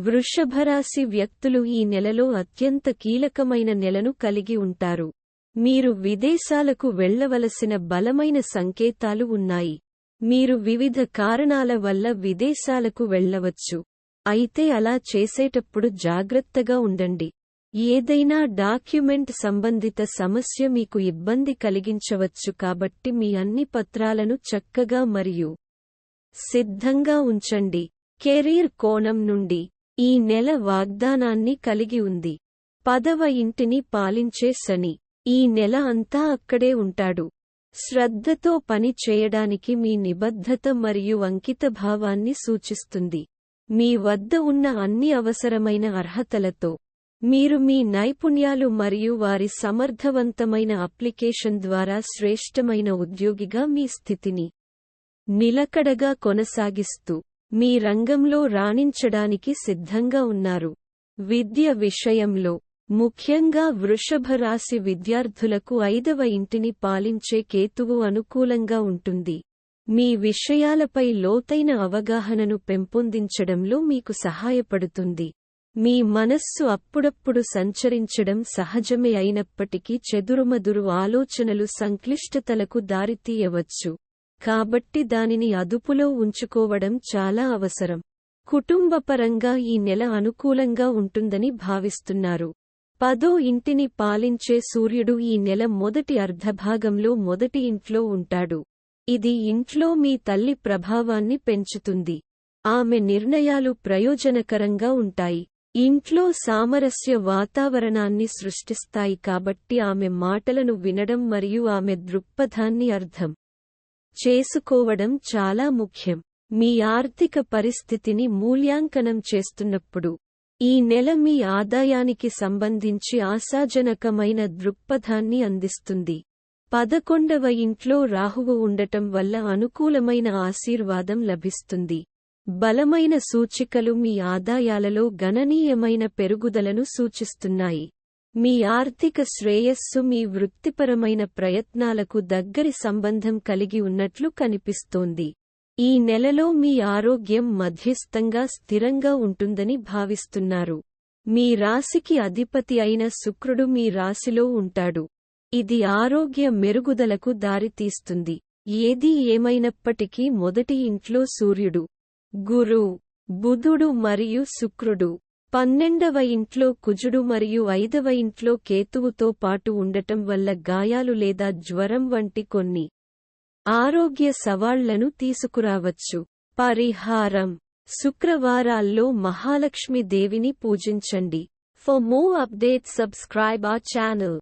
వృషభరాశి వ్యక్తులు ఈ నెలలో అత్యంత కీలకమైన నెలను కలిగి ఉంటారు. మీరు విదేశాలకు వెళ్లవలసిన బలమైన సంకేతాలు ఉన్నాయి. మీరు వివిధ కారణాల వల్ల విదేశాలకు వెళ్లవచ్చు. అయితే అలా చేసేటప్పుడు జాగ్రత్తగా ఉండండి. ఏదైనా డాక్యుమెంట్ సంబంధిత సమస్య మీకు ఇబ్బంది కలిగించవచ్చు కాబట్టి మీ అన్ని పత్రాలను చక్కగా మరియు సిద్ధంగా ఉంచండి. కెరీర్ కోణం నుండి ఈ నెల వాగ్దానాన్ని కలిగి ఉంది. 10వ ఇంటిని పాలించే శని ఈ నెల అంతా అక్కడే ఉంటాడు. శ్రద్ధతో పని చేయడానికి మీ నిబద్ధత మరియు అంకితభావాన్ని సూచిస్తుంది. మీ వద్ద ఉన్న అన్ని అవసరమైన అర్హతలతో మీరు మీ నైపుణ్యాలు మరియు వారి సమర్థవంతమైన అప్లికేషన్ ద్వారా శ్రేష్టమైన ఉద్యోగిగా మీ స్థితిని నిలకడగా కొనసాగిస్తూ మీ రంగంలో రాణించడానికి సిద్ధంగా ఉన్నారు. విద్య విషయంలో ముఖ్యంగా వృషభ రాశి విద్యార్థులకు 5వ ఇంటిని పాలించే కేతువు అనుకూలంగా ఉంటుంది. మీ విషయాలపై లోతైన అవగాహనను పెంపొందించడంలో మీకు సహాయపడుతుంది. మీ మనస్సు అప్పుడప్పుడు సంచరించడం సహజమే అయినప్పటికీ చెదురుమదురు ఆలోచనలు సంక్లిష్టతలకు దారితీయవచ్చు. కాబట్టి దానిని అదుపులో ఉంచుకోవడం చాలా అవసరం. కుటుంబపరంగా ఈ నెల అనుకూలంగా ఉంటుందని భావిస్తున్నారు. 10వ ఇంటిని పాలించే సూర్యుడు ఈ నెల మొదటి అర్ధభాగంలో మొదటి ఇంట్లో ఉంటాడు. ఇది ఇంట్లో మీ తల్లి ప్రభావాన్ని పెంచుతుంది. ఆమె నిర్ణయాలు ప్రయోజనకరంగా ఉంటాయి. ఇంట్లో సామరస్య వాతావరణాన్ని సృష్టిస్తాయి కాబట్టి ఆమె మాటలను వినడం మరియు ఆమె దృక్పథాన్ని అర్థం చేసుకోవడం చాలా ముఖ్యం. మీ ఆర్థిక పరిస్థితిని మూల్యాంకనం చేస్తున్నప్పుడు ఈ నెల మీ ఆదాయానికి సంబంధించి ఆశాజనకమైన దృక్పథాన్ని అందిస్తుంది. 11వ ఇంట్లో రాహువు ఉండటం వల్ల అనుకూలమైన ఆశీర్వాదం లభిస్తుంది. బలమైన సూచికలు మీ ఆదాయాలలో గణనీయమైన పెరుగుదలను సూచిస్తున్నాయి. మీ ఆర్థిక శ్రేయస్సు మీ వృత్తిపరమైన ప్రయత్నాలకు దగ్గరి సంబంధం కలిగి ఉన్నట్లు కనిపిస్తోంది. ఈ నెలలో మీ ఆరోగ్యం మధ్యస్థంగా స్థిరంగా ఉంటుందని భావిస్తున్నారు. మీ రాశికి అధిపతి అయిన శుక్రుడు మీ రాశిలో ఉంటాడు. ఇది ఆరోగ్య మెరుగుదలకు దారితీస్తుంది. ఏది ఏమైనప్పటికీ మొదటి ఇంట్లో సూర్యుడు, గురు, బుధుడు మరియు శుక్రుడు, 12వ ఇంట్లో కుజుడు మరియు 5వ ఇంట్లో కేతువుతో పాటు ఉండటం వల్ల గాయాలు లేదా జ్వరం వంటి కొన్ని ఆరోగ్య సవాళ్లను తీసుకురావచ్చు. పరిహారం: శుక్రవారాల్లో మహాలక్ష్మి దేవిని పూజించండి. For more updates subscribe our channel.